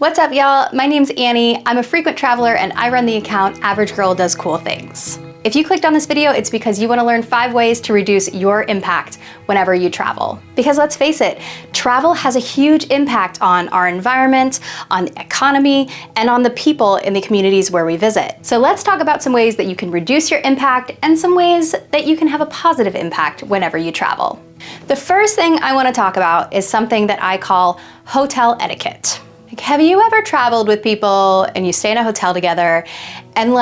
What's up, y'all? My name's Annie. I'm a frequent traveler and I run the account Average Girl Does Cool Things. If you clicked on this video, it's because you want to learn 5 ways to reduce your impact whenever you travel. Because let's face it, travel has a huge impact on our environment, on the economy, and on the people in the communities where we visit. So let's talk about some ways that you can reduce your impact and some ways that you can have a positive impact whenever you travel. The first thing I want to talk about is something that I call hotel etiquette. Like, have you ever traveled with people and you stay in a hotel together and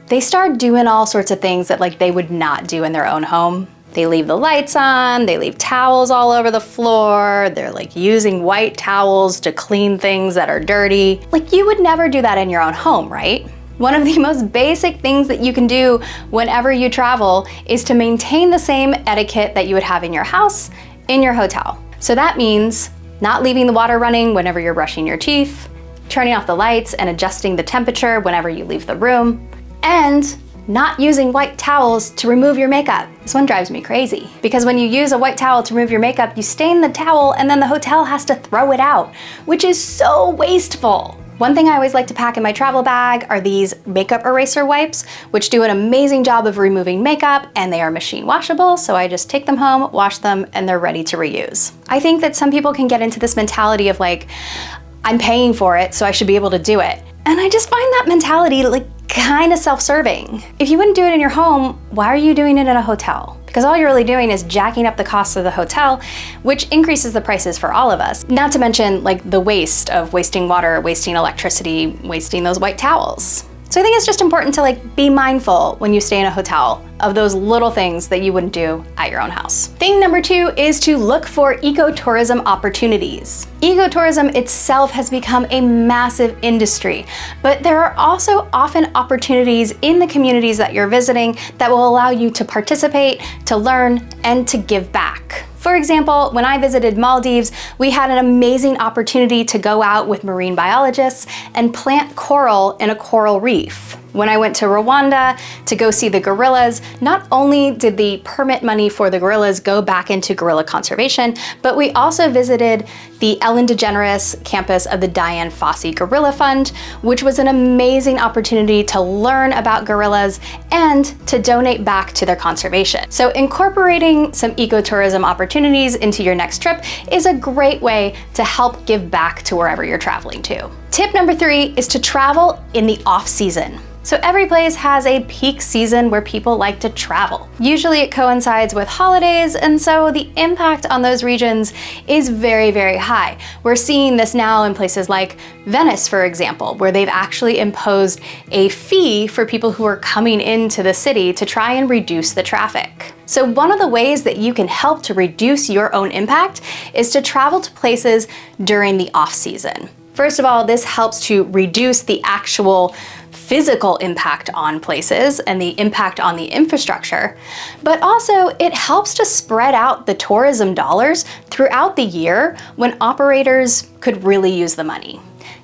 they start doing all sorts of things that they would not do in their own home? They leave the lights on, they leave towels all over the floor, they're using white towels to clean things that are dirty. You would never do that in your own home, right? One of the most basic things that you can do whenever you travel is to maintain the same etiquette that you would have in your house, in your hotel. So that means not leaving the water running whenever you're brushing your teeth, turning off the lights and adjusting the temperature whenever you leave the room, and not using white towels to remove your makeup. This one drives me crazy because when you use a white towel to remove your makeup, you stain the towel and then the hotel has to throw it out, which is so wasteful. One thing I always like to pack in my travel bag are these makeup eraser wipes, which do an amazing job of removing makeup, and they are machine washable, so I just take them home, wash them, and they're ready to reuse. I think that some people can get into this mentality of I'm paying for it, so I should be able to do it. And I just find that mentality kind of self-serving. If you wouldn't do it in your home, why are you doing it in a hotel? Because all you're really doing is jacking up the costs of the hotel, which increases the prices for all of us. Not to mention the waste of wasting water, wasting electricity, wasting those white towels. So I think it's just important to be mindful when you stay in a hotel of those little things that you wouldn't do at your own house. Thing number 2 is to look for ecotourism opportunities. Ecotourism itself has become a massive industry, but there are also often opportunities in the communities that you're visiting that will allow you to participate, to learn, and to give back. For example, when I visited Maldives, we had an amazing opportunity to go out with marine biologists and plant coral in a coral reef. When I went to Rwanda to go see the gorillas, not only did the permit money for the gorillas go back into gorilla conservation, but we also visited the Ellen DeGeneres campus of the Dian Fossey Gorilla Fund, which was an amazing opportunity to learn about gorillas and to donate back to their conservation. So incorporating some ecotourism opportunities into your next trip is a great way to help give back to wherever you're traveling to. Tip number 3 is to travel in the off-season. So every place has a peak season where people like to travel. Usually it coincides with holidays, and so the impact on those regions is very, very high. We're seeing this now in places like Venice, for example, where they've actually imposed a fee for people who are coming into the city to try and reduce the traffic. So one of the ways that you can help to reduce your own impact is to travel to places during the off-season. First of all, this helps to reduce the actual physical impact on places and the impact on the infrastructure, but also it helps to spread out the tourism dollars throughout the year when operators could really use the money.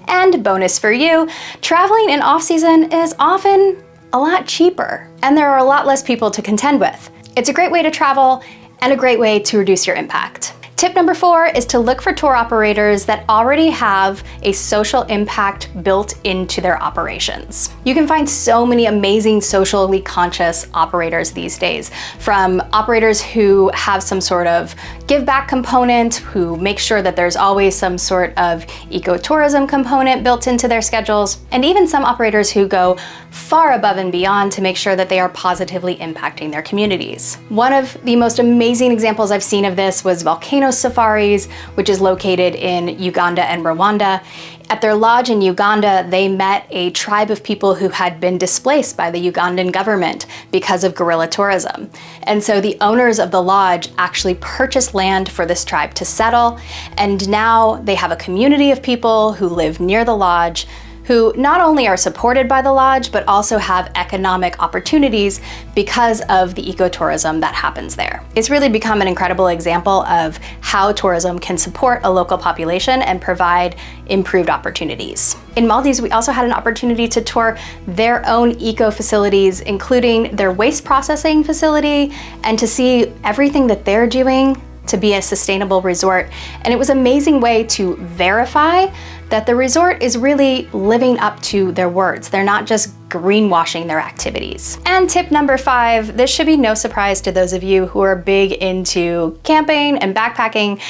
And bonus for you, traveling in off-season is often a lot cheaper, and there are a lot less people to contend with. It's a great way to travel and a great way to reduce your impact. Tip number 4 is to look for tour operators that already have a social impact built into their operations. You can find so many amazing socially conscious operators these days, from operators who have some sort of give back component, who make sure that there's always some sort of ecotourism component built into their schedules, and even some operators who go far above and beyond to make sure that they are positively impacting their communities. One of the most amazing examples I've seen of this was Volcano Safaris, which is located in Uganda and Rwanda. At their lodge in Uganda, they met a tribe of people who had been displaced by the Ugandan government because of guerrilla tourism. And so the owners of the lodge actually purchased land for this tribe to settle, and now they have a community of people who live near the lodge, who not only are supported by the lodge, but also have economic opportunities because of the ecotourism that happens there. It's really become an incredible example of how tourism can support a local population and provide improved opportunities. In Maldives, we also had an opportunity to tour their own eco facilities, including their waste processing facility, and to see everything that they're doing to be a sustainable resort. And it was an amazing way to verify that the resort is really living up to their words. They're not just greenwashing their activities. And tip number 5, this should be no surprise to those of you who are big into camping and backpacking,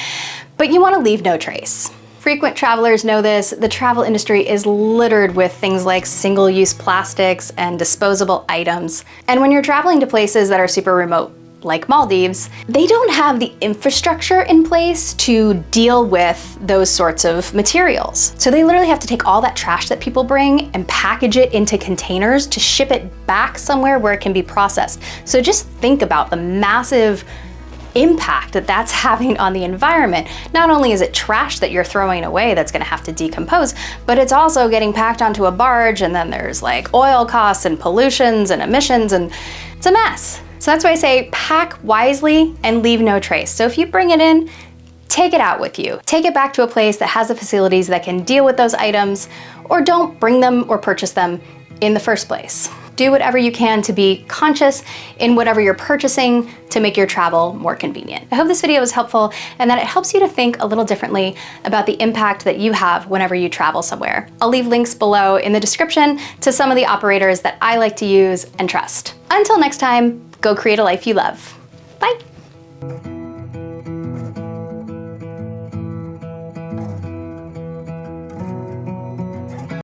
but you want to leave no trace. Frequent travelers know this. The travel industry is littered with things like single-use plastics and disposable items. And when you're traveling to places that are super remote, like Maldives, they don't have the infrastructure in place to deal with those sorts of materials. So they literally have to take all that trash that people bring and package it into containers to ship it back somewhere where it can be processed. So just think about the massive impact that that's having on the environment. Not only is it trash that you're throwing away that's gonna have to decompose, but it's also getting packed onto a barge, and then there's like oil costs and pollutions and emissions, and it's a mess. So that's why I say pack wisely and leave no trace. So if you bring it in, take it out with you. Take it back to a place that has the facilities that can deal with those items, or don't bring them or purchase them in the first place. Do whatever you can to be conscious in whatever you're purchasing to make your travel more convenient. I hope this video was helpful and that it helps you to think a little differently about the impact that you have whenever you travel somewhere. I'll leave links below in the description to some of the operators that I like to use and trust. Until next time, go create a life you love. Bye.